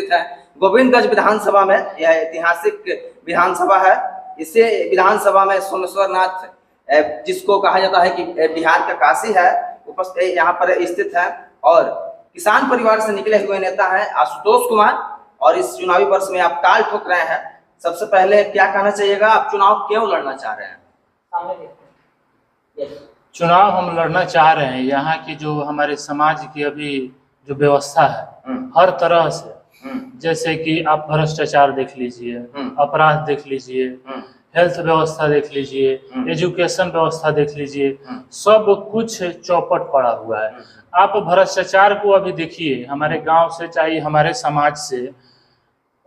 स्थित है गोविंदगंज विधानसभा में। यह ऐतिहासिक विधानसभा है। इसे विधानसभा में सोमेश्वर नाथ, जिसको कहा जाता है कि बिहार का काशी है, उपस्थित यहाँ पर स्थित है। और किसान परिवार से निकले हुए नेता हैं आशुतोष कुमार, और इस चुनावी वर्ष में आप ताल ठोक रहे हैं। सबसे पहले क्या कहना चाहिएगा, आप चुनाव क्यों लड़ना चाह रहे हैं? चुनाव हम लड़ना चाह रहे हैं, यहाँ की जो हमारे समाज की अभी जो व्यवस्था है हर तरह से, जैसे कि आप भ्रष्टाचार देख लीजिए, अपराध देख लीजिए, हेल्थ व्यवस्था देख लीजिए, एजुकेशन व्यवस्था देख लीजिए, सब कुछ चौपट पड़ा हुआ है। आप भ्रष्टाचार को अभी देखिए, हमारे गांव से चाहे हमारे समाज से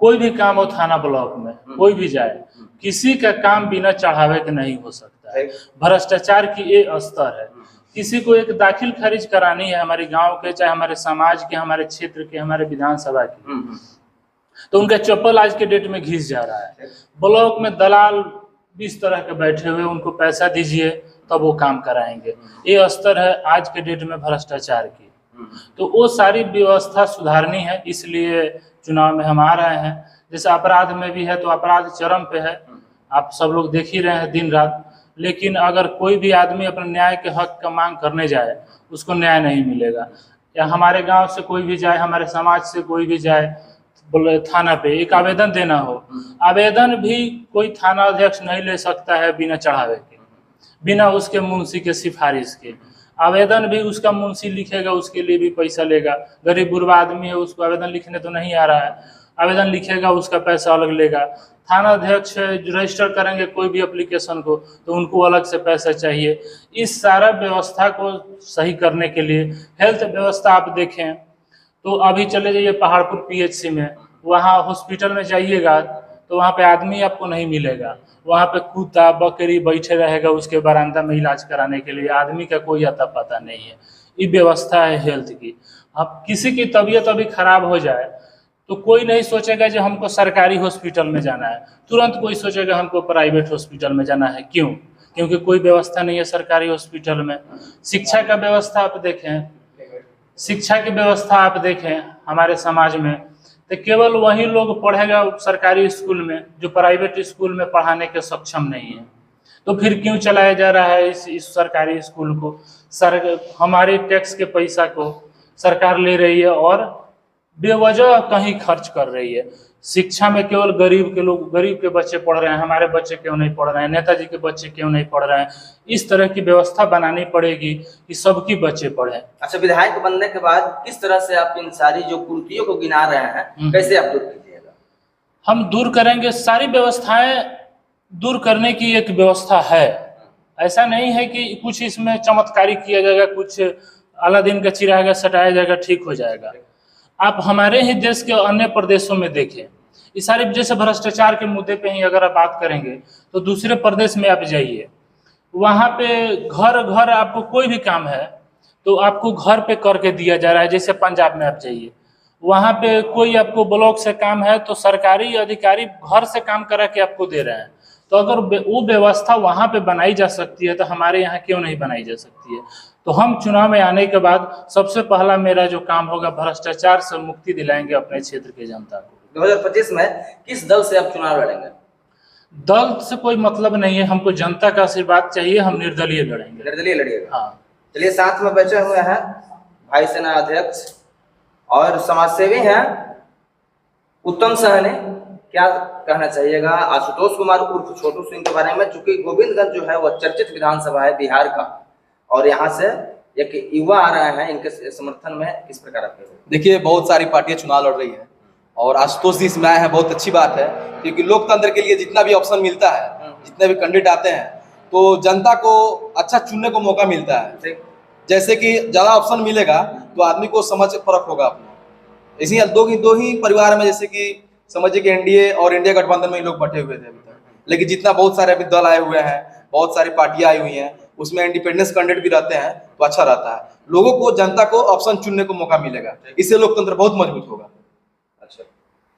कोई भी काम हो, थाना ब्लॉक में कोई भी जाए, किसी का काम बिना चढ़ावे के नहीं हो सकता है। भ्रष्टाचार की ये स्तर है। किसी को एक दाखिल खारिज करानी है हमारे गांव के, चाहे हमारे समाज के, हमारे क्षेत्र के, हमारे विधानसभा की, तो उनका चप्पल आज के डेट में घिस जा रहा है। ब्लॉक में दलाल 20 तरह के बैठे हुए, उनको पैसा दीजिए तब वो काम कराएंगे। ये स्तर है आज के डेट में भ्रष्टाचार की। तो वो सारी व्यवस्था सुधारनी है, इसलिए चुनाव में हम आ रहे हैं। जैसे अपराध में भी है, तो अपराध चरम पे है, आप सब लोग देख ही रहे हैं दिन रात। लेकिन अगर कोई भी आदमी अपने न्याय के हक का मांग करने जाए, उसको न्याय नहीं मिलेगा। या हमारे गांव से कोई भी जाए, हमारे समाज से कोई भी जाए, बोले थाना पे एक आवेदन देना हो, आवेदन भी कोई थाना अध्यक्ष नहीं ले सकता है बिना चढ़ावे के, बिना उसके मुंशी के सिफारिश के। आवेदन भी उसका मुंशी लिखेगा, उसके लिए भी पैसा लेगा। गरीब बुढ़वा आदमी है, उसको आवेदन लिखने तो नहीं आ रहा है, आवेदन लिखेगा उसका पैसा अलग लेगा। थाना अध्यक्ष रजिस्टर करेंगे कोई भी एप्लीकेशन को, तो उनको अलग से पैसा चाहिए। इस सारा व्यवस्था को सही करने के लिए हेल्थ व्यवस्था आप देखें तो अभी चले जाइए पहाड़पुर पीएचसी में, वहाँ हॉस्पिटल में जाइएगा तो वहाँ पे आदमी आपको नहीं मिलेगा। वहाँ पे कुत्ता बकरी बैठे रहेगा उसके बरामदा में इलाज कराने के लिए, आदमी का कोई अता पता नहीं है। ये व्यवस्था है हेल्थ की। अब किसी की तबीयत अभी खराब हो जाए तो कोई नहीं सोचेगा जो हमको सरकारी हॉस्पिटल में जाना है, तुरंत कोई सोचेगा हमको प्राइवेट हॉस्पिटल में जाना है। क्यों? क्योंकि कोई व्यवस्था नहीं है सरकारी हॉस्पिटल में। शिक्षा का व्यवस्था आप देखें, शिक्षा की व्यवस्था आप देखें हमारे समाज में, तो केवल वही लोग पढ़ेगा सरकारी स्कूल में जो प्राइवेट स्कूल में पढ़ाने के सक्षम नहीं है। तो फिर क्यों चलाया जा रहा है इस सरकारी स्कूल को? हमारे टैक्स के पैसा को सरकार ले रही है और बेवजह कहीं खर्च कर रही है। शिक्षा में केवल गरीब के लोग, गरीब के बच्चे पढ़ रहे हैं, हमारे बच्चे क्यों नहीं पढ़ रहे हैं, नेताजी के बच्चे क्यों नहीं पढ़ रहे हैं? इस तरह की व्यवस्था बनानी पड़ेगी कि सबकी बच्चे पढ़े। अच्छा, विधायक बनने के बाद किस तरह से आप इन सारी जो कुरीतियों को गिना रहे हैं, कैसे आप दूर कीजिएगा? हम दूर करेंगे, सारी व्यवस्थाएं दूर करने की एक व्यवस्था है। ऐसा नहीं है कि कुछ इसमें चमत्कारी किया जाएगा, कुछ अलादीन का चिरागा सटाया जाएगा ठीक हो जाएगा। आप हमारे ही देश के अन्य प्रदेशों में देखें, इस सारे जैसे भ्रष्टाचार के मुद्दे पे ही अगर आप बात करेंगे तो दूसरे प्रदेश में आप जाइए, वहाँ पे घर घर आपको कोई भी काम है तो आपको घर पे करके दिया जा रहा है। जैसे पंजाब में आप जाइए, वहाँ पे कोई आपको ब्लॉक से काम है तो सरकारी अधिकारी घर से काम करा के आपको दे रहे हैं। तो अगर वो व्यवस्था वहाँ पे बनाई जा सकती है तो हमारे यहाँ क्यों नहीं बनाई जा सकती है? तो हम चुनाव में आने के बाद सबसे पहला मेरा जो काम होगा, भ्रष्टाचार से मुक्ति दिलाएंगे अपने क्षेत्र के जनता को। 2025 में किस दल से आप चुनाव लड़ेंगे? दल से कोई मतलब नहीं है, हमको जनता का आशीर्वाद चाहिए, हम निर्दलीय लड़ेंगे। निर्दलीय लड़िएगा? हाँ। चलिए, साथ में बैठे हुए हैं भाई सेना अध्यक्ष और समाजसेवी हैं उत्तम सहनी, क्या कहना चाहिएगा आशुतोष कुमार उर्फ छोटू सिंह के बारे में? चूंकि गोविंदगंज जो है वह चर्चित विधानसभा है बिहार का, और यहाँ से एक युवा आ रहे हैं, इनके समर्थन में किस प्रकार आप? देखिए, बहुत सारी पार्टियां चुनाव लड़ रही है और आशुतोष जी इसमें आए हैं, बहुत अच्छी बात है। क्योंकि लोकतंत्र के लिए जितना भी ऑप्शन मिलता है, जितने भी कैंडिडेट आते हैं, तो जनता को अच्छा चुनने को मौका मिलता है। जैसे कि ज़्यादा ऑप्शन मिलेगा तो आदमी को समझ फर्क होगा अपना। इसी दो ही परिवार में, जैसे कि समझिए कि एनडीए और इंडिया गठबंधन में लोग बटे हुए थे अभी तक, लेकिन जितना बहुत सारे अभी दल आए हुए हैं, बहुत सारी पार्टियां आई हुई हैं, उसमें इंडिपेंडेंस कैंडिडेट भी रहते हैं, तो अच्छा रहता है। लोगों को, जनता को ऑप्शन चुनने को मौका मिलेगा, इससे लोकतंत्र बहुत मजबूत होगा।